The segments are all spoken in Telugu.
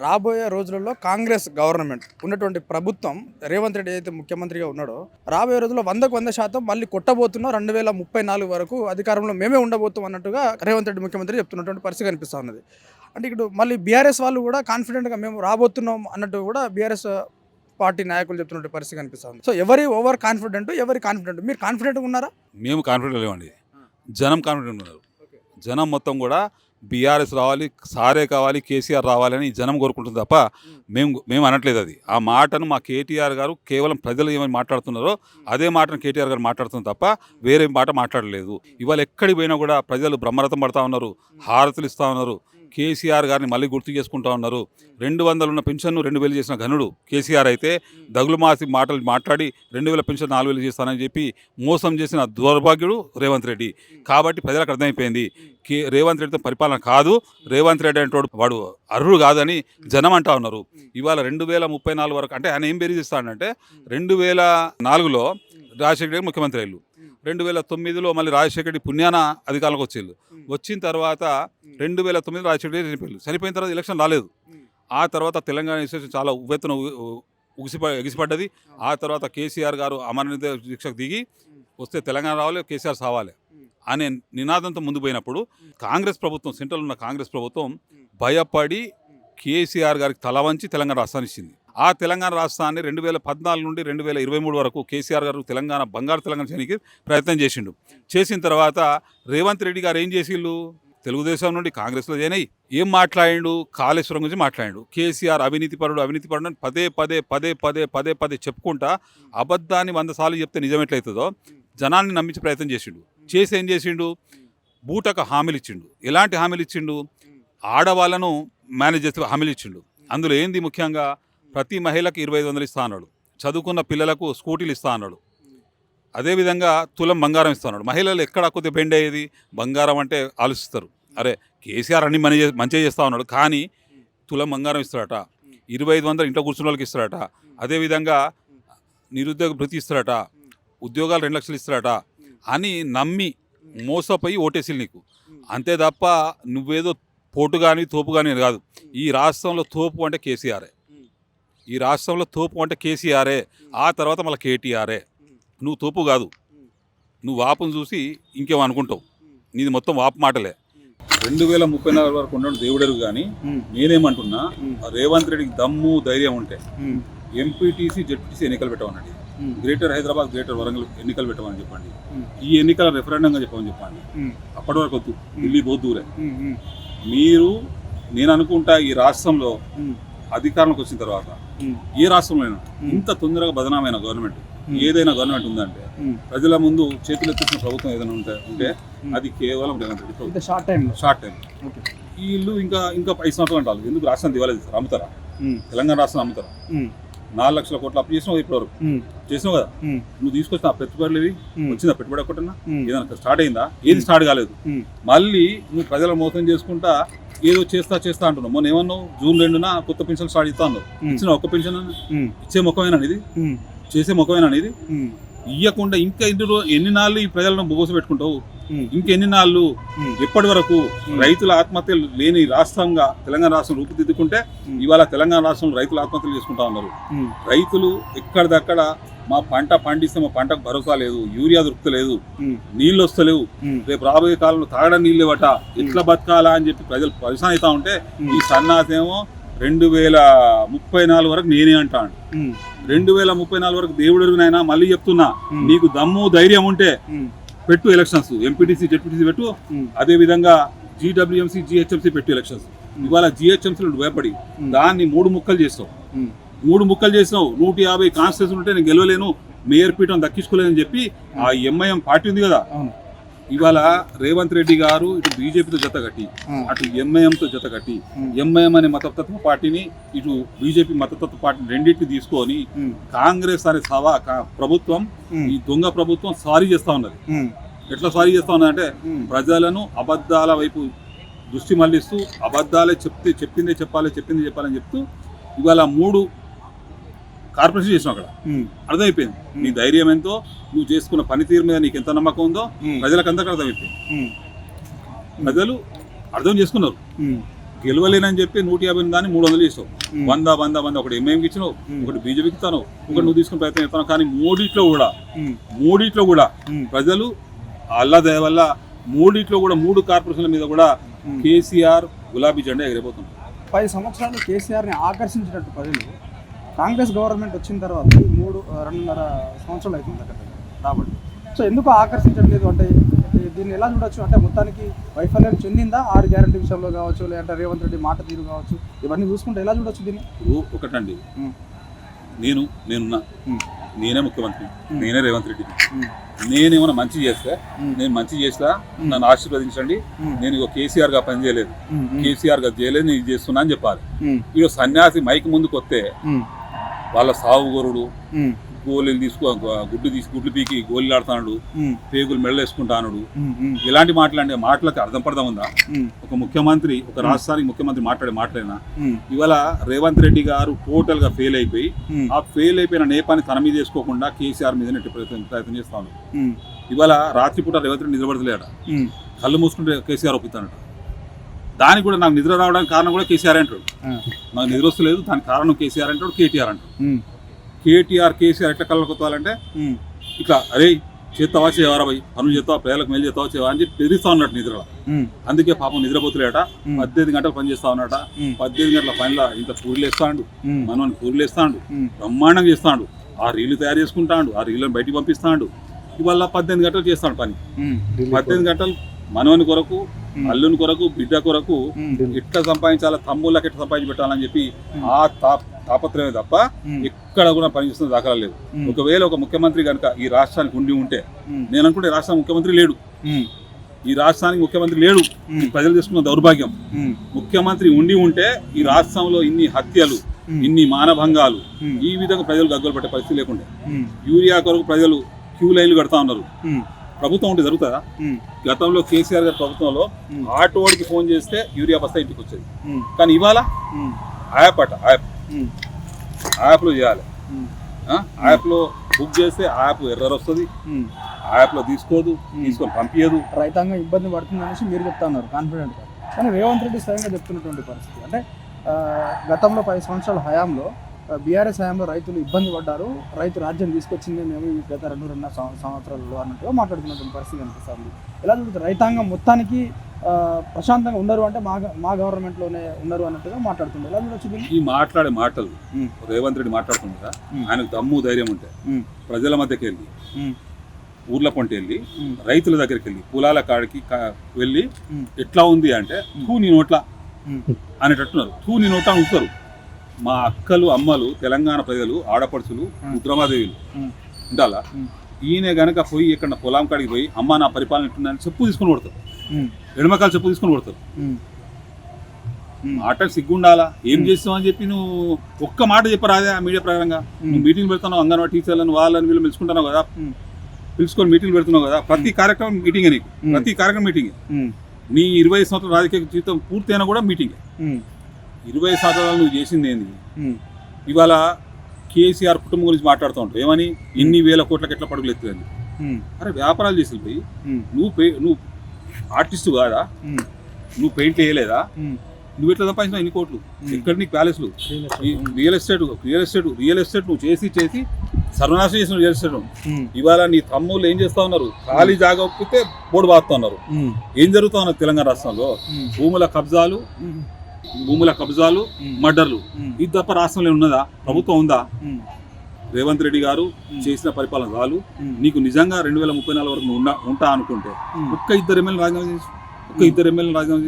రాబోయే రోజులలో కాంగ్రెస్ గవర్నమెంట్ ఉన్నటువంటి ప్రభుత్వం రేవంత్ రెడ్డి అయితే ముఖ్యమంత్రిగా ఉన్నాడో రాబోయే రోజుల్లో 100% మళ్ళీ కొట్టబోతున్నాం 2034 వరకు అధికారంలో మేమే ఉండబోతాం అన్నట్టుగా రేవంత్ రెడ్డి ముఖ్యమంత్రి చెప్తున్నటువంటి పరిస్థితి కనిపిస్తూ ఉన్నది. అంటే ఇక్కడ మళ్ళీ బీఆర్ఎస్ వాళ్ళు కూడా కాన్ఫిడెంట్గా మేము రాబోతున్నాం అన్నట్టు కూడా బీఆర్ఎస్ పార్టీ నాయకులు చెప్తున్నటువంటి పరిస్థితి కనిపిస్తుంది. సో ఎవరి ఓవర్ కాన్ఫిడెంట్ మీరు కాన్ఫిడెంట్గా ఉన్నారా? మేము కాన్ఫిడెంట్ లేవండి. జనం కాన్ఫిడెంట్ ఉన్నారు. జనం మొత్తం కూడా బీఆర్ఎస్ రావాలి, సారే కావాలి, కేసీఆర్ రావాలని జనం కోరుకుంటుంది తప్ప మేము అనట్లేదు. అది ఆ మాటను మా కేటీఆర్ గారు కేవలం ప్రజలు ఏమని మాట్లాడుతున్నారో అదే మాటను కేటీఆర్ గారు మాట్లాడుతుంది తప్ప వేరే మాట మాట్లాడలేదు. ఇవాళ ఎక్కడికి పోయినా కూడా ప్రజలు బ్రహ్మరథం పడతా ఉన్నారు, హారతులు ఇస్తూ ఉన్నారు, కేసీఆర్ గారిని మళ్ళీ గుర్తు చేసుకుంటూ ఉన్నారు. 200 ఉన్న పెన్షన్ను 2000 చేసిన ఘనుడు కేసీఆర్ అయితే దగులుమాసి మాటలు మాట్లాడి 2000 పెన్షన్ 4000 చేస్తానని చెప్పి మోసం చేసిన దౌర్భాగ్యుడు రేవంత్ రెడ్డి. కాబట్టి ప్రజలకు అర్థమైపోయింది రేవంత్ రెడ్డితో పరిపాలన కాదు, రేవంత్ రెడ్డి అంటే వాడు అర్హుడు కాదని జనం అంటా ఉన్నారు. ఇవాళ 2034 వరకు అంటే ఆయన ఏం బెదిరిస్తాడంటే 2004లో రాజశేఖర రెడ్డి ముఖ్యమంత్రి అయ్యారు, 2009లో మళ్ళీ రాజశేఖర రెడ్డి పుణ్యాన అధికారంలోకి వచ్చేళ్ళు. వచ్చిన తర్వాత 2009 రాజశేఖర రెడ్డి చనిపోయిన తర్వాత ఎలక్షన్ రాలేదు. ఆ తర్వాత తెలంగాణ ఇన్స్టిట్యూషన్ చాలా ఉవ్వెత్తున ఎగిసిపడ్డది. ఆ తర్వాత కేసీఆర్ గారు అమరనిర్ద దీక్షకు దిగి వస్తే తెలంగాణ రావాలి, కేసీఆర్ సావాలి అనే నినాదంతో ముందు పోయినప్పుడు కాంగ్రెస్ ప్రభుత్వం, సెంట్రల్ ఉన్న కాంగ్రెస్ ప్రభుత్వం భయపడి కేసీఆర్ గారికి తల వంచి తెలంగాణ రాష్ట్రాన్ని ఇచ్చింది. ఆ తెలంగాణ రాష్ట్రాన్ని 2014 నుండి 2023 వరకు కేసీఆర్ గారు బంగారు తెలంగాణ చేయడానికి ప్రయత్నం చేసిండు. చేసిన తర్వాత రేవంత్ రెడ్డి గారు ఏం చేసిండు, తెలుగుదేశం నుండి కాంగ్రెస్లో జాయిన్ అయ్యి ఏం మాట్లాడిండు, కాళేశ్వరం గురించి మాట్లాడిండు. కేసీఆర్ అవినీతిపరుడు అని పదే పదే పదే పదే పదే పదే చెప్పుకుంటా అబద్ధాన్ని 100 సార్లు చెప్తే నిజం ఎట్లయితుందో జనాన్ని నమ్మించే ప్రయత్నం చేసిండు. చేసి ఏం చేసిండు, బూటక హామీలు ఇచ్చిండు. ఎలాంటి హామీలు ఇచ్చిండు, ఆడవాళ్ళను మేనేజ్ చేస్తే హామీలు ఇచ్చిండు. అందులో ఏంది ముఖ్యంగా ప్రతి మహిళకు 2500 ఇస్తా అన్నాడు, చదువుకున్న పిల్లలకు స్కూటీలు ఇస్తా అన్నాడు, అదేవిధంగా తులం బంగారం ఇస్తా అన్నాడు. మహిళలు ఎక్కడ కొద్దిగా బెండ్ అయ్యేది, బంగారం అంటే ఆలోచిస్తారు, అరే కేసీఆర్ అన్ని మంచిగా చేస్తా ఉన్నాడు కానీ తులం బంగారం ఇస్తాడట, 2500 ఇంట్లో కూర్చున్న వాళ్ళకి ఇస్తాడట, అదేవిధంగా నిరుద్యోగ భృతి ఇస్తాడట, ఉద్యోగాలు 2 లక్షలు ఇస్తాడట అని నమ్మి మోసపోయి ఓటేసిలు నీకు. అంతే తప్ప నువ్వేదో పోటు కానీ తోపు కానీ కాదు. ఈ రాష్ట్రంలో తోపు అంటే కేసీఆరే, ఈ రాష్ట్రంలో తోపు అంటే కేసీఆరే, ఆ తర్వాత మళ్ళీ కేటీఆరే. నువ్వు తోపు కాదు, నువ్వు వాపును చూసి ఇంకేమో అనుకుంటావు, నీది మొత్తం వాపు మాటలే. 2034 వరకు ఉన్నాడు దేవుడరు. కానీ నేనేమంటున్నా, రేవంత్ రెడ్డికి దమ్ము ధైర్యం ఉంటే ఎంపీటీసీ జెడ్పీటీసీ ఎన్నికలు పెట్టమనండి, గ్రేటర్ హైదరాబాద్ గ్రేటర్ వరంగల్ ఎన్నికలు పెట్టమని చెప్పండి, ఈ ఎన్నికల రెఫరెండంగా చెప్పమని చెప్పండి. అప్పటి వరకు వద్దు, ఢిల్లీ పోద్దు దూరే. నేను అనుకుంటా ఈ రాష్ట్రంలో అధికారంలోకి వచ్చిన తర్వాత ఏ రాష్ట్రంలో ఇంత తొందరగా బదనామైన గవర్నమెంట్ ఏదైనా గవర్నమెంట్ ఉందంటే ప్రజల ముందు చేతులు ఎత్తున్న ప్రభుత్వం ఏదైనా ఉంటే అది కేవలం రేవంత్ రెడ్డి ప్రభుత్వం. షార్ట్ టైం వీళ్ళు ఇంకా 5 సంవత్సరాలు అంటారు. ఎందుకు రాష్ట్రం దివాళీ అమ్ముతారా, తెలంగాణ రాష్ట్రం అమ్ముతారా? 4 లక్షల కోట్లు అప్పు చేసినావు, ఇప్పటివరకు చేసినావు కదా. నువ్వు తీసుకొచ్చిన పెట్టుబడులు ఇవి వచ్చిందా, పెట్టుబడి ఒకటన్నా ఏదైనా స్టార్ట్ అయిందా? ఏది స్టార్ట్ కాలేదు. మళ్ళీ నువ్వు ప్రజల మోసం చేసుకుంటా ఏదో చేస్తా అంటున్నావు. మొన్న ఏమన్నావు, June 2న కొత్త పెన్షన్ స్టార్ట్ చేస్తా అన్నావు. ఇచ్చిన ఒక్క పెన్షన్ ఇచ్చే ముఖమేనా ఇది, చేసే ముఖమేనా ఇది? ఇయ్యకుండా ఇంకా ఎన్ని నాళ్ళు ఈ ప్రజలను బోగస పెట్టుకుంటావు? ఇంకెన్ని నాళ్ళు? ఎప్పటి వరకు? రైతుల ఆత్మహత్యలు లేని రాష్ట్రంగా తెలంగాణ రాష్ట్రం రూపుదిద్దుకుంటే ఇవాళ తెలంగాణ రాష్ట్రంలో రైతులు ఆత్మహత్యలు చేసుకుంటా ఉన్నారు. రైతులు ఎక్కడిదక్కడ మా పంట పండిస్తే మా పంటకు భరోసా లేదు, యూరియా దొరుకుతలేదు, నీళ్ళు వస్తలేవు, రేపు రాబోయే కాలంలో తాగడం నీళ్ళు లేవట, ఎట్లా బతకాలా అని చెప్పి ప్రజలు పరిశాన్ అవుతా ఉంటే ఈ సన్నాసేమో 2034 వరకు నేనే అంటాను. 2034 వరకు దేవుడినైనా మళ్ళీ చెప్తున్నా, నీకు దమ్ము ధైర్యం ఉంటే పెట్టు ఎలక్షన్స్, ఎంపీటీసీ జెడ్పీటీసీ పెట్టు, అదే విధంగా జీడబ్ల్యూఎంసీ జిహెచ్ఎంసీ పెట్టు ఎలక్షన్స్. ఇవాళ జిహెచ్ఎంసీలో భయపడి దాన్ని 3 ముక్కలు చేస్తావు. 150 కాన్స్టిట్యూషన్ ఉంటే నేను గెలవలేను, మేయర్ పీఠం దక్కించుకోలేదని చెప్పి ఆ ఎంఐఎం పార్టీ ఉంది కదా, ఇవాళ రేవంత్ రెడ్డి గారు ఇటు బీజేపీతో జత కట్టి అటు ఎంఐఎంతో జత కట్టి ఎంఐఎం అనే మతతత్వ పార్టీని ఇటు బీజేపీ మతతత్వ పార్టీని రెండింటిని తీసుకొని కాంగ్రెస్ అనే ప్రభుత్వం, ఈ దొంగ ప్రభుత్వం సారీ చేస్తా ఉన్నది. ఎట్లా సారీ చేస్తా ఉన్నదంటే ప్రజలను అబద్ధాల వైపు దృష్టి మళ్లిస్తూ అబద్ధాలే చెప్పిందే చెప్పాలని చెప్తూ ఇవాళ 3 కార్పొరేషన్ చేసినావు. అక్కడ అర్థమైపోయింది నీ ధైర్యం ఎంతో, నువ్వు చేసుకున్న పనితీరు మీద నీకు ఎంత నమ్మకం ఉందో ప్రజలకు అందరికీ అర్థమైపోయింది. ప్రజలు అర్థం చేసుకున్నారు. గెలవలేనని చెప్పి 150 దాన్ని 300 చేస్తావు. 100 ఒకటి ఎంఐఎంకి ఇచ్చినావు, ఒకటి బీజేపీకి ఇస్తాను, ఒకటి నువ్వు తీసుకుని ప్రయత్నం చేస్తాను. కానీ మూడిట్లో కూడా ప్రజలు అల్లా దయ వల్ల మూడిట్లో కూడా 3 కార్పొరేషన్ల మీద కూడా కేసీఆర్ గులాబీ జెండా ఎగిరిపోతుంది. 10 సంవత్సరాలు కేసీఆర్ని ఆకర్షించినట్టు ప్రజలు కాంగ్రెస్ గవర్నమెంట్ వచ్చిన తర్వాత 2.5 సంవత్సరాలు అవుతుంది అక్కడ రాబడి. సో ఎందుకు ఆకర్షించట్లేదు అంటే దీన్ని ఎలా చూడొచ్చు? అంటే మొత్తానికి వైఫల్యం చెందిందా 6 గ్యారెంటీ విషయంలో కావచ్చు, లేదంటే రేవంత్ రెడ్డి మాట తీరు కావచ్చు, ఇవన్నీ చూసుకుంటే ఎలా చూడొచ్చు దీన్ని? ఒకటండి, నేనున్నా, నేనే ముఖ్యమంత్రి, నేనే రేవంత్ రెడ్డి. నేనేమైనా మంచి చేస్తే నేను మంచి చేస్తా, నన్ను ఆశీర్వదించండి. నేను ఇక కేసీఆర్ గా పని చేయలేదు, కేసీఆర్ గా చేయలేదు, నేను ఇది చేస్తున్నా అని చెప్పాలి. ఇక సన్యాసి మైక్ ముందుకు వస్తే వాళ్ళ సావుగోరుడు గోళీలు గుడ్లు పీకి గోళీలు ఆడుతున్నాడు, పేగులు మెడలేసుకుంటాడు, ఇలాంటి మాటలకి అర్థం పడదా ఉందా? ఒక ముఖ్యమంత్రి, ఒక రాష్ట్రానికి ముఖ్యమంత్రి మాట్లాడేనా? ఇవాళ రేవంత్ రెడ్డి గారు టోటల్ గా ఫెయిల్ అయిపోయి, ఆ ఫెయిల్ అయిపోయిన నేపాన్ని తన మీద వేసుకోకుండా కేసీఆర్ మీద ప్రయత్నం చేస్తా ఉన్నాడు. ఇవాళ రాత్రిపూట రేవంత్ రెడ్డి నిద్రపడతలేట, కళ్ళు మూసుకుంటే కేసీఆర్ ఒప్పుతానట. దానికి కూడా నాకు నిద్ర రావడానికి కారణం కూడా కేసీఆర్ అంటాడు. నాకు నిద్ర వస్తలేదు, దానికి కారణం కేసీఆర్ అంటాడు, కేటీఆర్ అంటాడు. కేసీఆర్ ఎట్లా కళ్ళకు కొత్తాలంటే ఇట్లా, అరే చేస్తావా చేయవారా భయ్, పనులు చేస్తావా, ప్రజలకు మేలు చేస్తావా చేయవా అని చెప్పి బెదిరిస్తా ఉన్నట్టు నిద్రలో. అందుకే పాపం నిద్రపోతులేట, 18 గంటలు పని చేస్తా ఉన్నట. 18 గంటల పనిలో ఇంత కూరలు వేస్తాడు, మనవని కూరలు వేస్తాడు, బ్రహ్మాండంగా చేస్తాడు, ఆ రీళ్లు తయారు చేసుకుంటాడు, ఆ రీళ్ళని బయటికి పంపిస్తాడు. ఇవాళ 18 గంటలు చేస్తాడు పని. 18 గంటలు మనవని కొరకు, అల్లుని కొరకు, బిడ్డ కొరకు ఎట్లా సంపాదించాలా, తమ్ముళ్ళకి ఎట్లా సంపాదించి పెట్టాలని చెప్పి ఆ తాపత్రమే తప్ప ఎక్కడ కూడా పనిచేస్తున్న దాఖలా లేదు. ఒకవేళ ఒక ముఖ్యమంత్రి కనుక ఈ రాష్ట్రానికి ఉండి ఉంటే, నేను అనుకుంటే రాష్ట్రానికి ముఖ్యమంత్రి లేడు, ఈ రాష్ట్రానికి ముఖ్యమంత్రి లేడు, ప్రజలు చేసుకున్న దౌర్భాగ్యం. ముఖ్యమంత్రి ఉండి ఉంటే ఈ రాష్ట్రంలో ఇన్ని హత్యలు, ఇన్ని మానభంగాలు, ఈ విధంగా ప్రజలు గగ్గలు పట్టే పరిస్థితి లేకుండే. యూరియా కొరకు ప్రజలు క్యూ లైన్లు కడతా ఉన్నారు. ప్రభుత్వం ఉంటే జరుగుతుందా? గతంలో కేసీఆర్ గారి ప్రభుత్వంలో ఆటోడికి ఫోన్ చేస్తే యూరియా బస్తా ఇంటికి వచ్చేది. కానీ ఇవాళ యాప్లో చేయాలి. యాప్లో బుక్ చేస్తే యాప్ ఎర్రర్ వస్తుంది, యాప్లో తీసుకొని పంపించదు. రైతాంగం ఇబ్బంది పడుతుంది అనేసి మీరు చెప్తా ఉన్నారు కాన్ఫిడెంట్గా. కానీ రేవంత్ రెడ్డి స్వయంగా చెప్తున్నటువంటి పరిస్థితి అంటే గతంలో 10 సంవత్సరాల హయాంలో బీఆర్ఎస్ హయాంలో రైతులు ఇబ్బంది పడ్డారు, రైతు రాజ్యం తీసుకొచ్చింది మేము గత 2.5 సంవత్సరాలలో అన్నట్టుగా మాట్లాడుతున్నటువంటి పరిస్థితి అనిపిస్తుంది. ఎలా చూస్తుంది? రైతాంగం మొత్తానికి ప్రశాంతంగా ఉండరు అంటే మా గవర్నమెంట్లోనే ఉన్నారు అన్నట్టుగా మాట్లాడుతుంది. ఎలా చూడొచ్చు? ఈ మాట్లాడే మాటలు రేవంత్ రెడ్డి మాట్లాడుతుందా, ఆయనకు దమ్ము ధైర్యం ఉంటే ప్రజల మధ్యకి వెళ్ళి, ఊర్ల పొంటి వెళ్ళి, రైతుల దగ్గరికి వెళ్ళి, పొలాల కాడికి వెళ్ళి ఎట్లా ఉంది అంటే నీ నోట్లా అనేటట్టున్నారు. నీ నోట్లా ఉంటారు. మా అక్కలు, అమ్మలు, తెలంగాణ ప్రజలు, ఆడపడుచులు, రుద్రమాదేవులు ఉండాలా. ఈయన గనక పోయి ఇక్కడ పొలం కాడికి పోయి అమ్మ నా పరిపాలన ఎట్లుందని చెప్పు తీసుకొని కొడతారు, ఎడమకాలు చెప్పు తీసుకొని కొడతారు. మాట సిగ్గుండాలా? ఏం చేస్తామని చెప్పి నువ్వు ఒక్క మాట చెప్పరాదే ఆ మీడియా ప్రకారంగా. నువ్వు మీటింగ్ పెడుతున్నావు, అంగన్వాడీ టీచర్లను వాళ్ళని వీళ్ళు పిలుచుకుంటున్నావు కదా, పిలుచుకొని మీటింగ్ పెడుతున్నావు కదా. ప్రతి కార్యక్రమం మీటింగే, నీకు ప్రతి కార్యక్రమం మీటింగే. నీ 20 సంవత్సరాల రాజకీయ జీవితం పూర్తయినా కూడా మీటింగే. 20 సంవత్సరాలు నువ్వు చేసింది ఏంది? ఇవాళ కేసీఆర్ కుటుంబం గురించి మాట్లాడుతూ ఉంటావు, ఏమని ఇన్ని వేల కోట్లకి ఎట్లా పడుగులు ఎత్తుదని. అరే వ్యాపారాలు చేసి పోయి నువ్వు ఆర్టిస్టు కాదా? నువ్వు పెయింట్లు వేయలేదా? నువ్వు ఎట్లా సంపాదించినావు ఇన్ని కోట్లు? ఎక్కడ నీకు ప్యాలెస్లు? రియల్ ఎస్టేట్ నువ్వు చేసి సర్వనాశనం చేసిన రియల్ ఎస్టేట్. ఇవాళ నీ తమ్ముళ్ళు ఏం చేస్తా ఉన్నారు? ఖాళీ జాగా ఒప్పితే బోర్డు బాగుతా ఉన్నారు. ఏం జరుగుతా ఉన్నారు తెలంగాణ రాష్ట్రంలో? భూముల కబ్జాలు, మర్డర్లు. ఇది తప్ప రాష్ట్రంలో ఉన్నదా? ప్రభుత్వం ఉందా? రేవంత్ రెడ్డి గారు చేసిన పరిపాలన చాలు. నీకు నిజంగా 2034 వరకు నువ్వు ఉంటా అనుకుంటే ఒక్క ఇద్దరు ఎమ్మెల్యేలు రాజీనామా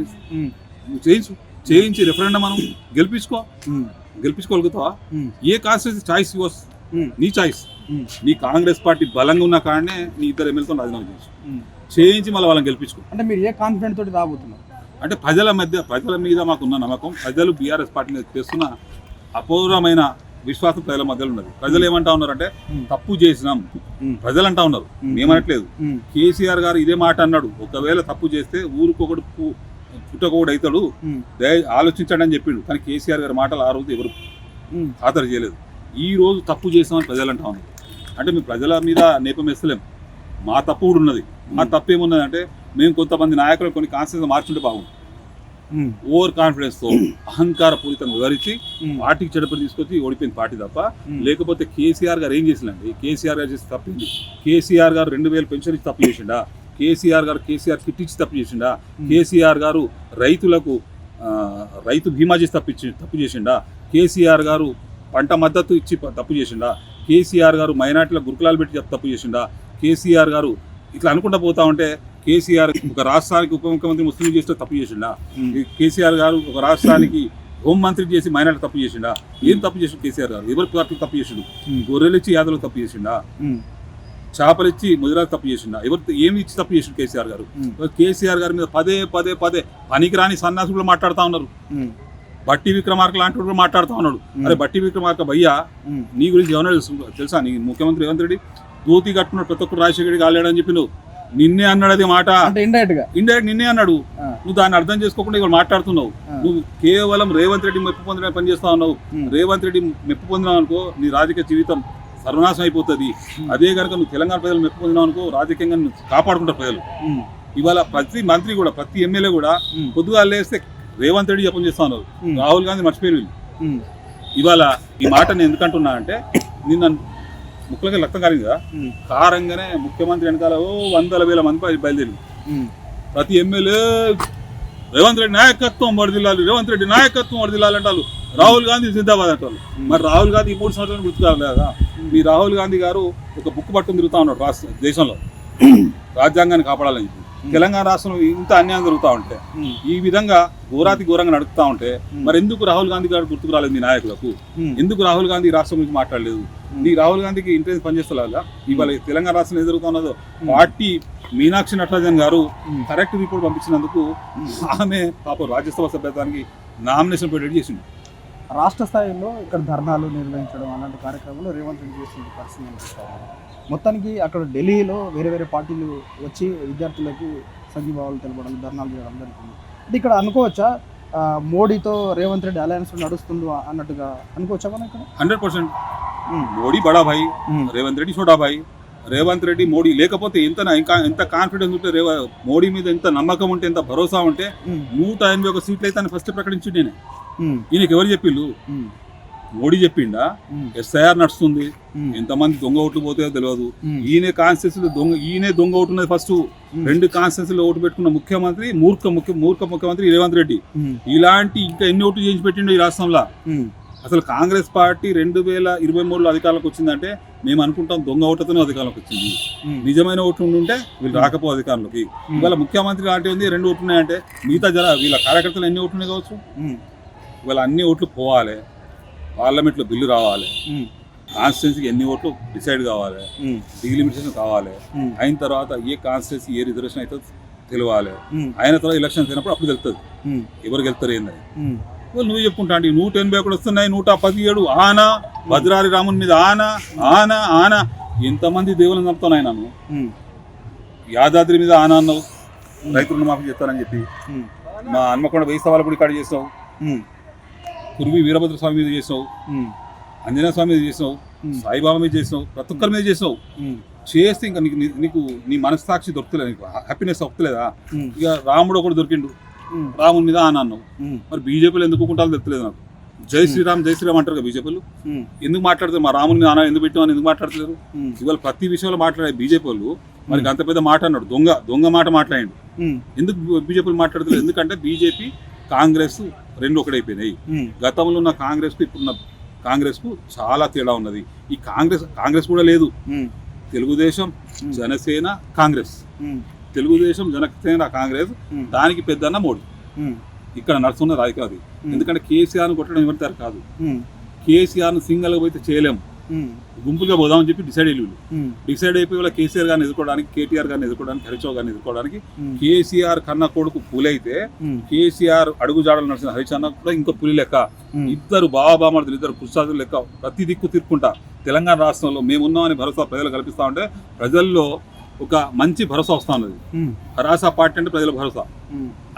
చేసి చేయించి రెఫరెండం మనం గెలిపించుకోగలుగుతావా? ఏ కాన్స్టిట్యూన్సీ చాయిస్ యువర్స్, నీ చాయిస్. నీ కాంగ్రెస్ పార్టీ బలంగా ఉన్న కాడనే నీ ఇద్దరు ఎమ్మెల్యేతో రాజీనామా చేయించి మళ్ళీ వాళ్ళని గెలిపించుకో. అంటే మీరు ఏ కాన్ఫిడెంట్ తోటి రాబోతున్నారు? అంటే ప్రజల మీద మాకున్న నమ్మకం, ప్రజలు బీఆర్ఎస్ పార్టీ మీద చేస్తున్న అపూర్వమైన విశ్వాసం ప్రజల మధ్యలో ఉన్నది. ప్రజలు ఏమంటా ఉన్నారంటే తప్పు చేసినాం, ప్రజలు అంటా ఉన్నారు, మేమనట్లేదు. కేసీఆర్ గారు ఇదే మాట అన్నాడు, ఒకవేళ తప్పు చేస్తే ఊరికొకడు పుట్టకొకడు అవుతాడు, ఆలోచించండి అని చెప్పిండు. కానీ కేసీఆర్ గారి మాటలు ఆ రోజు ఎవరు ఖాతరు చేయలేదు. ఈ రోజు తప్పు చేసామని ప్రజలు అంటా ఉన్నారు. అంటే మేము ప్రజల మీద నేపం వేస్తలేం, మా తప్పు కూడా ఉన్నది. మా తప్పు ఏమున్నది అంటే మేము కొంతమంది నాయకులు కొన్ని కాన్స్టిట్యూన్సీ మార్చుంటే బాగుంది. ఓవర్ కాన్ఫిడెన్స్ తో అహంకార పూరితంగా వివరించి పార్టీకి చెడపడి తీసుకొచ్చి ఓడిపోయింది పార్టీ తప్ప. లేకపోతే కేసీఆర్ గారు ఏం చేసిందండి? కేసీఆర్ గారు చేసి తప్పింది. కేసీఆర్ గారు 2000 పెన్షన్ ఇచ్చి తప్పు చేసిండా? కేసీఆర్ కిట్ ఇచ్చి తప్పు చేసిండా? కేసీఆర్ గారు రైతులకు రైతు బీమా చేసి తప్పు చేసిండా? కేసీఆర్ గారు పంట మద్దతు ఇచ్చి తప్పు చేసిండా? కేసీఆర్ గారు మైనార్టీల గురుకులాలు పెట్టి తప్పు చేసిండా? కేసీఆర్ గారు ఇట్లా అనుకుంటా పోతా ఉంటే కేసీఆర్ ఒక రాష్ట్రానికి ఉప ముఖ్యమంత్రి ముస్లిం చేస్తే తప్పు చేసిండా? కేసీఆర్ గారు ఒక రాష్ట్రానికి హోంమంత్రి చేసి మైనార్టీ తప్పు చేసిండా? ఏం తప్పు చేసిండు కేసీఆర్ గారు? ఎవరి పార్టీకి తప్పు చేసిండు? గొర్రెలు ఇచ్చి యాదవులకు తప్పు చేసిండా? చేపలు ఇచ్చి ముదిరాలకు తప్పు చేసిండా? ఏమి ఇచ్చి తప్పు చేసిండు కేసీఆర్ గారు? కేసీఆర్ గారి మీద పదే పనికిరాని సన్యాసులు మాట్లాడుతూ ఉన్నారు. బట్టి విక్రమార్క లాంటి కూడా మాట్లాడుతూ ఉన్నాడు. అరే బట్టి విక్రమార్క భయ్యా, నీ గురించి ఏమన్నా తెలుసా? నీ ముఖ్యమంత్రి రేవంత్ రెడ్డి దూతి కట్టుకున్నాడు, ప్రతి ఒక్కరు రాజశేఖర్ కాలేడని చెప్పి నిన్నే అన్నాడు. అది మాట ఇండైరెక్ట్ నిన్నే అన్నాడు. నువ్వు దాన్ని అర్థం చేసుకోకుండా ఇవాళ మాట్లాడుతున్నావు. నువ్వు కేవలం రేవంత్ రెడ్డి మెప్పు పొందడానికి పనిచేస్తా ఉన్నావు. రేవంత్ రెడ్డి మెప్పు పొందినావు అనుకో, నీ రాజకీయ జీవితం సర్వనాశనం అయిపోతుంది. అదే కనుక నువ్వు తెలంగాణ ప్రజలు మెప్పు పొందినావు అనుకో, రాజకీయంగా కాపాడుకుంటారు ప్రజలు. ఇవాళ ప్రతి మంత్రి కూడా, ప్రతి ఎమ్మెల్యే కూడా పొద్దుగా లేస్తే రేవంత్ రెడ్డి జపం చేస్తా ఉన్నారు. రాహుల్ గాంధీ మర్చిపోయి ఇవాళ ఈ మాట నేను ఎందుకంటున్నా అంటే, నిన్న ముక్కలకి రక్తం కారింది కదా, కారంగానే ముఖ్యమంత్రి వెనకాల 100,000 మంది బయలుదేరి ప్రతి ఎమ్మెల్యే రేవంత్ రెడ్డి నాయకత్వం వరదిల్లాలి, రేవంత్ రెడ్డి నాయకత్వం వరదిల్లాలి అంటారు. రాహుల్ గాంధీ జిందాబాద్ అంటారు. మరి రాహుల్ గాంధీ 3 సంవత్సరాలు గుర్తురాలి కదా. మీ రాహుల్ గాంధీ గారు ఒక బుక్ పట్టుకుని తిరుగుతా ఉన్నాడు రాష్ట్ర దేశంలో, రాజ్యాంగాన్ని కాపాడాలని చెప్పి. తెలంగాణ రాష్ట్రంలో ఇంత అన్యాయం జరుగుతూ ఉంటే, ఈ విధంగా ఘోరంగా నడుపుతా ఉంటే, మరి ఎందుకు రాహుల్ గాంధీ గారు గుర్తుకు రాలేదు మీ నాయకులకు? ఎందుకు రాహుల్ గాంధీ రాష్ట్రం గురించి మాట్లాడలేదు? నీ రాహుల్ గాంధీకి ఇంటెలిజెన్స్ పనిచేస్తలేదా? ఇవాళ తెలంగాణ రాష్ట్రంలో ఏం జరుగుతున్నదో, పార్టీ మీనాక్షి నటరాజన్ గారు కరెక్ట్ రిపోర్ట్ పంపించినందుకు ఆమె పాపం రాజ్యసభ సభ్యత్వానికి నామినేషన్ పెట్టి చేసింది. రాష్ట్ర స్థాయిలో ఇక్కడ ధర్నాలు నిర్వహించడం అలాంటి కార్యక్రమాలు రేవంత్ రెడ్డి చేసిన పరిస్థితి. మొత్తానికి అక్కడ ఢిల్లీలో వేరే పార్టీలు వచ్చి విద్యార్థులకు సంఘీభావాలు తెలపడం, ధర్నాలు చేయడం జరుగుతుంది. అంటే ఇక్కడ అనుకోవచ్చా మోడీతో రేవంత్ రెడ్డి అలయన్స్ నడుస్తుంది అన్నట్టుగా అనుకోవచ్చా మనం ఇక్కడ? 100% మోడీ బడా భాయ్, రేవంత్ రెడ్డి छोटा భాయ్. రేవంత్ రెడ్డి మోడీ లేకపోతే ఎంత కాన్ఫిడెన్స్ ఉంటే, మోడీ మీద ఎంత నమ్మకం ఉంటే, ఎంత భరోసా ఉంటే 181 సీట్లు అయితే ఫస్ట్ ప్రకటించి నేనే. ఈయనకి ఎవరు చెప్పిళ్ళు? మోడీ చెప్పిండా? SIR నడుస్తుంది, ఎంతమంది దొంగ ఓట్లు పోతాయో తెలియదు. ఈయనే దొంగ ఓటు ఉన్నది. ఫస్ట్ 2 కాన్స్టిట్యూన్సీలో ఓటు పెట్టుకున్న ముఖ్యమంత్రి మూర్ఖ ముఖ్యమంత్రి రేవంత్ రెడ్డి. ఇలాంటి ఇంకా ఎన్ని ఓట్లు చేయించి పెట్టిండో ఈ రాష్ట్రంలో. అసలు కాంగ్రెస్ పార్టీ 2023లో అధికారంలోకి వచ్చిందంటే మేము అనుకుంటాం దొంగ ఓట్లతోనే అధికారంలోకి వచ్చింది. నిజమైన ఓట్లు ఉంటే వీళ్ళు రాకపో అధికారంలోకి. ఇవాళ ముఖ్యమంత్రి లాంటి ఉంది 2 ఓట్లు ఉన్నాయంటే మిగతా వీళ్ళ కార్యకర్తలు ఎన్ని ఓట్లు ఉన్నాయి కావచ్చు? ఇవాళ అన్ని ఓట్లు పోవాలి, పార్లమెంట్లో బిల్లు రావాలి, కాన్స్టిట్యున్సీకి ఎన్ని ఓట్లు డిసైడ్ కావాలి, డీలిమిటేషన్ కావాలి. అయిన తర్వాత ఏ కాన్స్టిట్యున్సీ ఏ రిజర్వేషన్ అయితే తెలియాలి. అయిన తర్వాత ఎలక్షన్స్ అయినప్పుడు అప్పుడు తెలుస్తుంది ఎవరు గెలుస్తారు ఏందని. నువ్వు చెప్పుకుంటా అంటే 181 వస్తున్నాయి, 117 ఆనా, భద్రారి రాముని మీద ఆనా ఎంతమంది దేవులను చంపుతున్నాయి. నన్ను యాదాద్రి మీద ఆనా అన్నావు, రైతు రుణమాఫీ చేస్తానని చెప్పి. మా హన్మకొండ వేసవాళ్ళ గుడి కాడ చేసినావు, కురువి వీరభద్ర స్వామి మీద చేసినావు, ఆంజనేయ స్వామి మీద చేసినావు, సాయిబాబా మీద చేసినావు, ప్రతి ఒక్కరి మీద చేసినావు. చేస్తే ఇంకా నీకు నీ మనస్సాక్షి దొరుకుతలేదు, నీకు హ్యాపీనెస్ దొరుకుతలేదా? ఇక రాముడు ఒకటి దొరికిండు, రాముని మీద ఆన అన్నావు. మరి బీజేపీలో ఎందుకు కుంటాలో తెలియలేదు నాకు. జై శ్రీరామ్ అంటారు కదా బీజేపీలు. ఎందుకు మాట్లాడతారు? మా రాముని మీద ఆన ఎందుకు పెట్టామని ఎందుకు మాట్లాడతలేరు? ఇవాళ ప్రతి విషయంలో మాట్లాడే బీజేపీ వాళ్ళు మరి అంత పెద్ద మాట అన్నాడు, దొంగ మాట మాట్లాడండి. ఎందుకు బీజేపీలు మాట్లాడతలేదు? ఎందుకంటే బీజేపీ కాంగ్రెస్ 2 ఒకటైపోయినాయి. గతంలో ఉన్న కాంగ్రెస్ కు ఇప్పుడున్న కాంగ్రెస్ కు చాలా తేడా ఉన్నది. ఈ కాంగ్రెస్ కూడా లేదు. తెలుగుదేశం, జనసేన, కాంగ్రెస్. తెలుగుదేశం, జనసేన, కాంగ్రెస్, దానికి పెద్దన్న మోడీ. ఇక్కడ నడుస్తున్న రాజకీయం అది. ఎందుకంటే కేసీఆర్ను కొట్టడం ఎవరితారు కాదు. కేసీఆర్ను సింగల్గా పోతే చేయలేము, గుంపులుగా పోదామని చెప్పి డిసైడ్ అయిపోయి కేసీఆర్ గారిని ఎదుర్కోవడానికి, కేటీఆర్ గారిని ఎదుర్కోవడానికి, హరీష్ రావు గారిని ఎదుర్కోవడానికి. కేసీఆర్ కన్నా కొడుకు పులైతే కేసీఆర్ అడుగు జాడలు నడిచిన హరీష్ అన్న కూడా ఇంకో పులి లెక్క. ఇద్దరు బాబామర్దులు, ఇద్దరు కుర్సాదులు లెక్క ప్రతి దిక్కు తిరుక్కుంటా తెలంగాణ రాష్ట్రంలో మేమున్నామని భరోసా ప్రజలు కల్పిస్తా ఉంటే ప్రజల్లో ఒక మంచి భరోసా వస్తా ఉన్నది. భరోసా పార్టీ అంటే ప్రజల భరోసా.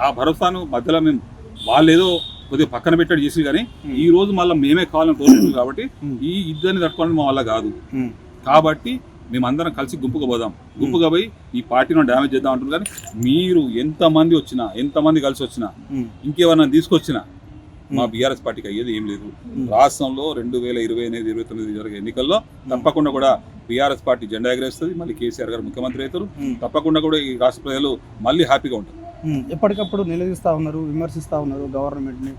ఆ భరోసాను మధ్యలో మేము వాళ్ళు ఏదో కొద్దిగా పక్కన పెట్టాడు చేసి, కానీ ఈ రోజు మళ్ళీ మేమే కావాలని కోరుకుంటుంది. కాబట్టి ఈ ఇద్దరిని తట్టుకోవడం మా వల్ల కాదు. కాబట్టి మేమందరం కలిసి గుంపుగా పోదాం, గుంపుగా పోయి ఈ పార్టీని డ్యామేజ్ చేద్దాం అంటున్నారు. కానీ మీరు ఎంతమంది వచ్చినా, ఎంతమంది కలిసి వచ్చినా, ఇంకేమన్నా తీసుకొచ్చినా మా బీఆర్ఎస్ పార్టీకి అయ్యేది ఏం లేదు. రాష్ట్రంలో 2028-29 జరిగే ఎన్నికల్లో తప్పకుండా కూడా బీఆర్ఎస్ పార్టీ జెండా ఎగరేస్తుంది. మళ్ళీ కేసీఆర్ గారు ముఖ్యమంత్రి అవుతారు. తప్పకుండా కూడా ఈ రాష్ట్ర ప్రజలు మళ్ళీ హ్యాపీగా ఉంటారు. ఎప్పటికప్పుడు నిలదీస్తూ ఉన్నారు, విమర్శిస్తూ ఉన్నారు గవర్నమెంట్ని.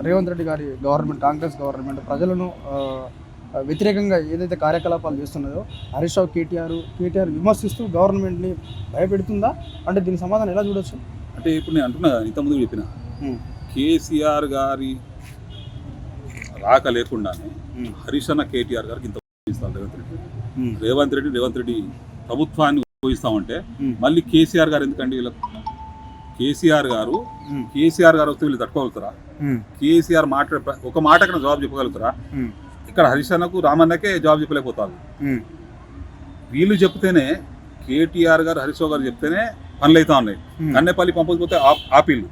రేవంత్ రెడ్డి గారి గవర్నమెంట్, కాంగ్రెస్ గవర్నమెంట్ ప్రజలను వ్యతిరేకంగా ఏదైతే కార్యకలాపాలు చేస్తున్నదో హరీష్ రావు, కేటీఆర్ విమర్శిస్తూ గవర్నమెంట్ని భయపెడుతుందా? అంటే దీని సమాధానం ఎలా చూడొచ్చు? అంటే ఇప్పుడు నేను అంటున్నా కదా, ఇంతకుముందు చెప్పిన కేసీఆర్ గారి రాక లేకుండానే హరీష్ అన్న కేటీఆర్ గారికి ఇంత ఇస్తాను రేవంత్ రెడ్డి ప్రభుత్వాన్ని ఉపయోగిస్తామంటే మళ్ళీ కేసీఆర్ గారు ఎందుకండి వీళ్ళకి? కేసీఆర్ గారు వస్తే వీళ్ళు తట్టుకోగలుగుతారా? కేసీఆర్ ఒక మాట కన్నా జవాబు చెప్పగలుగుతారా? ఇక్కడ హరీష్ అన్నకు రామన్నకే జవాబు చెప్పలేకపోతారు. వీళ్ళు చెప్తేనే, కేటీఆర్ గారు హరీష్ రావు గారు చెప్తేనే పనులు అవుతా ఉన్నాయి. కన్నెపల్లి పంపకపోతే ఆపిల్లు,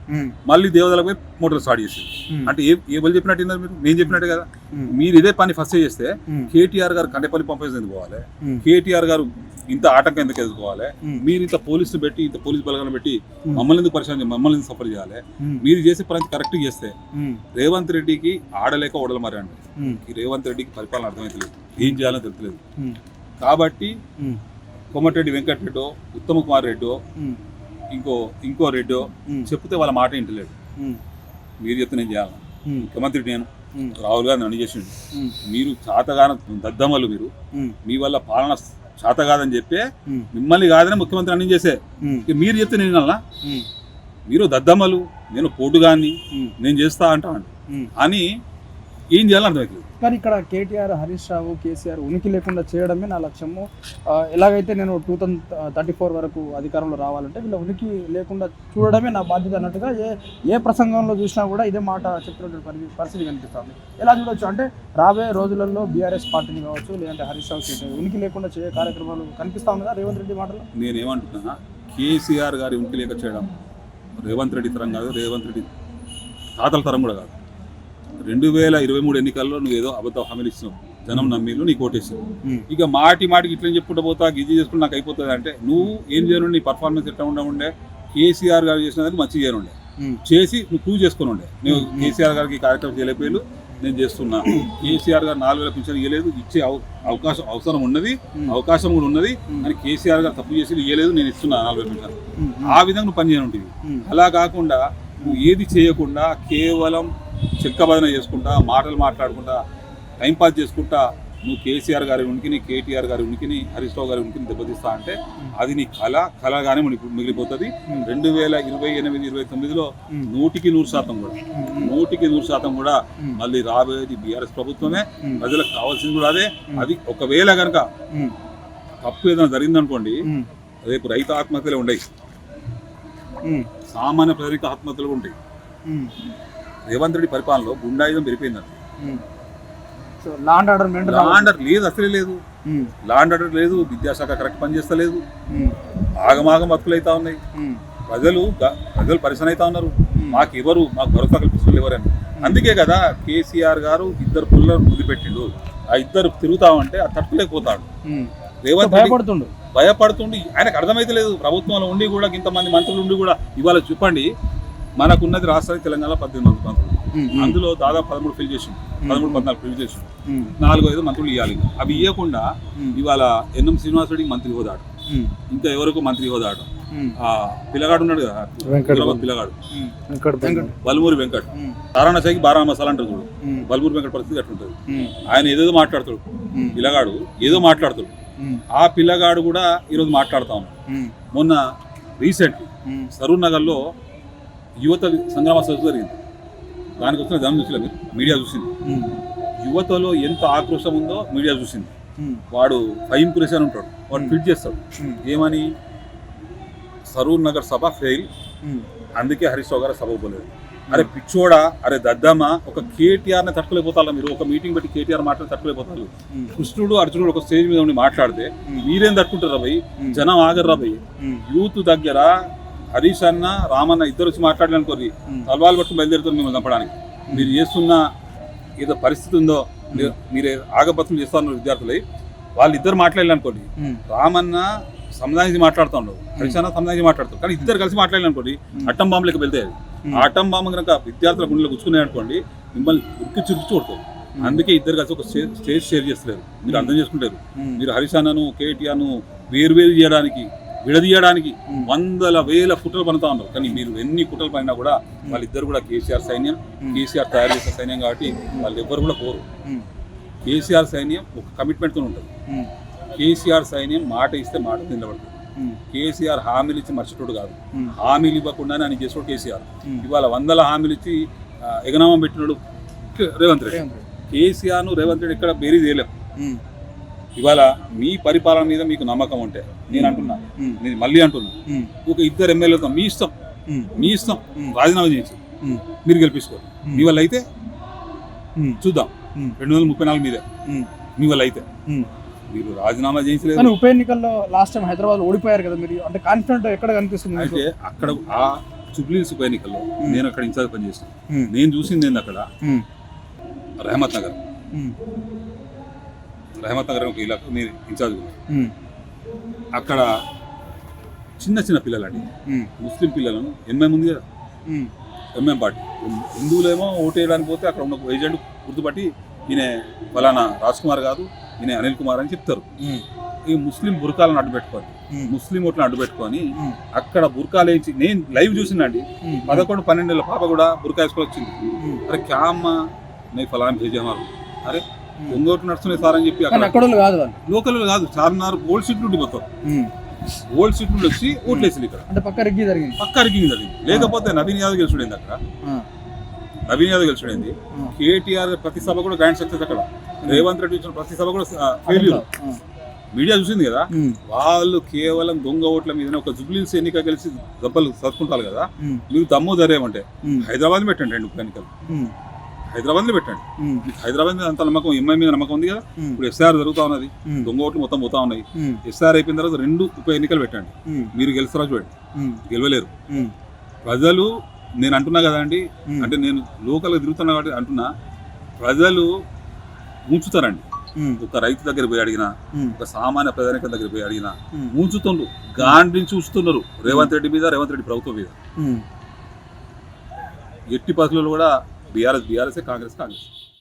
మళ్ళీ దేవదలకు పోయి మోటార్ స్టార్ట్ చేసింది. అంటే ఏ వాళ్ళు చెప్పినట్టు మీరు, నేను చెప్పినట్టే కదా. మీరు ఇదే పని ఫస్ట్ చేస్తే కేటీఆర్ గారు కన్నెపల్లి పంపేసి ఎందుకు పోవాలి? కేటీఆర్ గారు ఇంత ఆటంకం ఎందుకు ఎదుర్కోవాలి? మీరు ఇంత పోలీసులు పెట్టి, ఇంత పోలీస్ బలగాలను పెట్టి మమ్మల్ని ఎందుకు పరిశ్రమ, మమ్మల్ని ఎందుకు సఫర్ చేయాలి? మీరు చేసే పని కరెక్ట్ చేస్తే రేవంత్ రెడ్డికి ఆడలేక ఓడలు మరి అంటే రేవంత్ రెడ్డికి పరిపాలన అర్థమైతలేదు, ఏం చేయాలో తెలుస్తలేదు. కాబట్టి కోమటిరెడ్డి వెంకటరెడ్డో, ఉత్తమ్ కుమార్ రెడ్డో, ఇంకో రెడ్డో చెప్తే వాళ్ళ మాట ఇంటలేడు. మీరు చెప్తే నేను చేయాలి. ముఖ్యమంత్రి నేను, రాహుల్ గాంధీ నన్ను చేసిండు. మీరు చాతగాన దద్దమ్మలు, మీ వల్ల పాలన చాత కాదని చెప్పే మిమ్మల్ని కాదని ముఖ్యమంత్రి అన్ని చేసే మీరు చెప్తే నేను అలా, మీరు దద్దమ్మలు, నేను పోటుగాన్ని, నేను చేస్తా అంటాను అని ఏం చేయాలని అర్థమవుతుంది. కానీ ఇక్కడ కేటీఆర్, హరీష్ రావు, కేసీఆర్ ఉనికి లేకుండా చేయడమే నా లక్ష్యము. ఎలాగైతే నేను 2034 వరకు అధికారంలో రావాలంటే వీళ్ళ ఉనికి లేకుండా చూడడమే నా బాధ్యత అన్నట్టుగా ఏ ప్రసంగంలో చూసినా కూడా ఇదే మాట చెప్తున్నటువంటి పరిస్థితి కనిపిస్తుంది. ఎలా చూడొచ్చు అంటే రాబోయే రోజులలో బీఆర్ఎస్ పార్టీని కావచ్చు, లేదంటే హరీష్ రావు, కేటీఆర్ ఉనికి లేకుండా చేయ కార్యక్రమాలు కనిపిస్తా ఉన్నదా రేవంత్ రెడ్డి మాటలో? నేనేమంటున్నా, కేసీఆర్ గారి ఉనికి లేక చేయడం రేవంత్ రెడ్డి తరం కాదు, రేవంత్ రెడ్డి తాతల తరం కూడా కాదు. 2023 ఎన్నికల్లో నువ్వు ఏదో అబద్ధ హామీలు ఇచ్చినావు, జనం నమ్మీలు, నీకు ఓటేసావు. ఇక మాటికి ఇట్లా చెప్పుకుంటూ పోతా, గిజ్జి చేసుకుంటూ నాకు అయిపోతుంది అంటే నువ్వు ఏం చేయను? నీ పర్ఫార్మెన్స్ ఎట్లా ఉండే? కేసీఆర్ గారు చేసినది మంచిగా చేయనుండే, చేసి నువ్వు ప్రూవ్ చేసుకుని ఉండే. నువ్వు కేసీఆర్ గారికి కార్యక్రమం చేయలేకపోయాడు, నేను చేస్తున్నా. కేసీఆర్ గారు 4,000 పింఛన్ ఇవ్వలేదు, ఇచ్చే అవసరం అవకాశం కూడా ఉన్నది అని కేసీఆర్ గారు తప్పు చేసి ఇవ్వలేదు, నేను ఇస్తున్నా 40,000 పింఛన్. ఆ విధంగా నువ్వు పని చేయనుంటివి. అలా కాకుండా నువ్వు ఏది చేయకుండా కేవలం చెక్కబదన చేసుకుంటా, మాటలు మాట్లాడుకుంటా, టైంపాస్ చేసుకుంటా నువ్వు కేసీఆర్ గారి ఉనికిని, కేటీఆర్ గారి ఉనికిని, హరీష్ రావు గారి ఉనికిని దెబ్బతీస్తా అంటే అది నీ కళగానే మిగిలిపోతుంది. 2028-29లో 100% కూడా 100% కూడా మళ్ళీ రాబోయేది బీఆర్ఎస్ ప్రభుత్వమే. ప్రజలకు కావాల్సింది కూడా అదే. అది ఒకవేళ కనుక తప్పు ఏదైనా జరిగిందనుకోండి, రేపు రైతు ఆత్మహత్యలు ఉండయి, సామాన్య ప్రజలకు ఆత్మహత్యలు ఉంటాయి. రేవంత్ రెడ్డి పరిపాలనలో గుండాయుధం పెరిగిపోయిందండి. లాండ్ ఆర్డర్ లేదు, అసలే లేదు. లాండ్ ఆర్డర్ లేదు, విద్యాశాఖ కరెక్ట్ పనిచేస్తలేదు, ఆగమాగం బతుకులు అవుతా ఉన్నాయి. ప్రజలు పరిశ్రమ అవుతా ఉన్నారు. మాకు భరోసా కల్పిస్తున్నారు ఎవరని. అందుకే కదా కేసీఆర్ గారు 2 పుల్లను ముదిపెట్టిండు. ఆ 2 తిరుగుతామంటే అది తట్టుకోలేకపోతాడు. రేవంత్ భయపడుతుండి, ఆయనకు అర్థమైతే లేదు. ప్రభుత్వంలో ఉండి కూడా, ఇంతమంది మంత్రులు ఉండి కూడా, ఇవాళ చెప్పండి, మనకున్నది రాష్ట్రానికి తెలంగాణ 18 మంత్రులు, అందులో దాదాపు 13 ఫిల్ చేసింది, 13-14 ఫిల్ చేసింది. 4-5 మంత్రులు ఇవ్వాలి. అవి ఇవ్వకుండా ఇవాళ ఎన్ఎం శ్రీనివాస్ రెడ్డికి మంత్రి హోదాడు, ఇంకా ఎవరికో మంత్రి హోదాడు. పిల్లగాడు ఉన్నాడు కదా, పిల్లగాడు బల్మూరి వెంకట్, తారాణ సాయికి 12 మసాలా అంటారు చూడు. బల్మూరి వెంకట్ పరిస్థితి అట్లుంటుంది. ఆయన ఏదేదో మాట్లాడతాడు, పిల్లగాడు ఏదో మాట్లాడతాడు. ఆ పిల్లగాడు కూడా ఈరోజు మాట్లాడుతా ఉన్నాడు. మొన్న రీసెంట్ సరూర్ నగర్లో యువత సంగ్రామ సభ జరిగింది. దానికి వచ్చిన జనం చూసి మీడియా చూసింది. యువతలో ఎంత ఆక్రోశం ఉందో మీడియా చూసింది. వాడు ఫైమ్ కురేసి అని ఉంటాడు, వాడు ట్వీట్ చేస్తాడు ఏమని, సరూర్ నగర్ సభ ఫెయిల్, అందుకే హరీష్ రావు గారు సభకు పోలేదు. అరే పిచ్చోడా, అరే దద్దమ్మ, ఒక కేటీఆర్ని తట్టుకోలేకపోతారా మీరు? ఒక మీటింగ్ పెట్టి కేటీఆర్ మాట్లాడి తట్టుకోలేకపోతారు. కృష్ణుడు అర్జునుడు ఒక స్టేజ్ మీద ఉండి మాట్లాడితే మీరేం తట్టుకుంటారు భయ్? జనం ఆగర్రా భయ్. యూత్ దగ్గర హరీష్ అన్న, రామన్న ఇద్దరు వచ్చి మాట్లాడలేనుకోరి తలవాళ్ళు పట్టుకుని బయలుదేరుతారు మిమ్మల్ని చంపడానికి. మీరు చేస్తున్న ఏదో పరిస్థితి ఉందో, మీరే ఆగపత్రం చేస్తున్నారు విద్యార్థులై. వాళ్ళిద్దరు మాట్లాడాలి అనుకోండి, రామన్న సముదాయించి మాట్లాడుతుండవు, హరిశాన సముదాయించి మాట్లాడుతారు, కానీ ఇద్దరు కలిసి మాట్లాడాలి అనుకోండి అట్టం బాంబులకు వెళ్తే ఆ అట్టం బాంబు కనుక విద్యార్థుల గుండెలో గుచ్చుకున్నాయి అనుకోండి మిమ్మల్ని ఉరికి చురుకు చూడతారు. అందుకే ఇద్దరు కలిసి ఒక స్టేజ్ షేర్ చేస్తలేరు, మీరు అర్థం చేసుకుంటారు. మీరు హరిశానను కేటీఆర్ను వేరు చేయడానికి విడదీయడానికి వందల వేల కుట్రలు పడుతూ ఉన్నారు, కానీ మీరు ఎన్ని కుట్రలు పడినా కూడా వాళ్ళిద్దరు కూడా కేసీఆర్ సైన్యం, కేసీఆర్ తయారు చేసిన సైన్యం కాబట్టి వాళ్ళు ఎవ్వరు కూడా పోరు. కేసీఆర్ సైన్యం ఒక కమిట్మెంట్తో ఉంటుంది. కేసీఆర్ సైన్యం మాట ఇస్తే మాట నిలబడుతుంది. కేసీఆర్ హామీలు ఇచ్చి మర్చిటోడు కాదు, హామీలు ఇవ్వకుండానే ఆయన చేసాడు కేసీఆర్. ఇవాళ వందల హామీలు ఇచ్చి ఎగనామం పెట్టినాడు రేవంత్ రెడ్డి. కేసీఆర్ను రేవంత్ రెడ్డి ఇక్కడ బేరీ చేయలేం. ఇవాళ మీ పరిపాలన మీద మీకు నమ్మకం ఉంటే నేను అంటున్నా, నేను మళ్ళీ అంటున్నా, ఒక ఇద్దరు ఎమ్మెల్యేలతో మీ ఇష్టం రాజీనామా చేయించు, మీరు గెలిపించుకోరు. మీ వల్ల అయితే చూద్దాం 2034 మీదే, మీ వల్ల అయితే మీరు రాజీనామా చేయించలేదు. ఉప ఎన్నికల్లో లాస్ట్ టైం హైదరాబాద్ ఓడిపోయారు కదా, మీరు అంటే కాన్ఫిడెంట్ ఎక్కడ కనిపిస్తుంది? అయితే అక్కడ ఆ జుబ్లీహిల్స్ ఉప ఎన్నికల్లో నేను అక్కడ ఇన్ఛార్జ్ పనిచేస్తాను. నేను చూసింది ఏంది అక్కడ రహమత్ నగర్ ఒక ఇలాకా నేను ఇన్ఛార్జ్. అక్కడ చిన్న పిల్లలండి, ముస్లిం పిల్లలను ఎంఎం ఉంది కదా, ఎంఎం పార్టీ, హిందువులేమో ఓటు వేయడానికి పోతే అక్కడ ఉన్న ఏజెంట్ గుర్తుపట్టి ఈయన ఫలానా రాజ్ కుమార్ కాదు, ఈయన అనిల్ కుమార్ అని చెప్తారు. ఈ ముస్లిం బుర్కాలను అడ్డుపెట్టుకొని, ముస్లిం ఓట్లను అడ్డుపెట్టుకొని అక్కడ బుర్కాలు వేయించి నేను లైవ్ చూసిందండి. 11-12 ఏళ్ళ పాప కూడా బుర్కా వేసుకొని వచ్చింది. అరే క్యామ్మ నేను ఫలానా భేజామారు, అరే ఒంగోట్లు నడుస్తున్నాయి సార్ అని చెప్పి అక్కడ లోకల్ కాదు, చార్మినార్ ఓల్డ్ సీట్ నుండి పోతారు, ఓల్డ్ సీట్ నుండి వచ్చి ఓట్లు వేసింది ఇక్కడ. అంటే పక్క రిగ్గింగ్ జరిగింది. లేకపోతే నవీన్ యాదవ్ గెలిచుడైంది అక్కడ, నవీన్ యాదవ్ గెలిచుడైంది. కేటీఆర్ ప్రతి సభ కూడా గ్రాండ్ సక్సెస్ అక్కడ, రేవంత్ రెడ్డి ఇచ్చిన ప్రతి సభ కూడా ఫెయిల్యూర్. మీడియా చూసింది కదా, వాళ్ళు కేవలం దొంగ ఓట్ల మీద ఒక జుబ్లీహిల్స్ ఎన్నిక గెలిచి దెబ్బలు సరుకుంటారు కదా. మీరు దమ్ము ధరేమంటే హైదరాబాద్ పెట్టండి, 2 ఉప ఎన్నికలు హైదరాబాద్ లో పెట్టండి. హైదరాబాద్ మీద అంత నమ్మకం, ఎంఐ మీద నమ్మకం ఉంది కదా. ఇప్పుడు ఎస్ఆర్ జరుగుతా ఉన్నది, దొంగ ఓట్లు మొత్తం పోతా ఉన్నాయి. ఎస్ఆర్ అయిపోయిన తర్వాత 2 ఉప ఎన్నికలు పెట్టండి, మీరు గెలుస్తారా చూడండి, గెలవలేరు. ప్రజలు నేను అంటున్నా కదా అండి, అంటే నేను లోకల్గా తిరుగుతున్నా కాబట్టి అంటున్నా, ప్రజలు ఉంచుతారండి. ఒక రైతు దగ్గర పోయి అడిగినా, ఒక సామాన్య ప్రజానికం దగ్గర పోయి అడిగినా ఉంచుతుండ్రు, గాండ్రించి చూస్తున్నారు రేవంత్ రెడ్డి మీద, రేవంత్ రెడ్డి ప్రభుత్వం మీద. ఎట్టి పరిస్థితుల్లో కూడా బీఆర్ఎస్ కాంగ్రెస్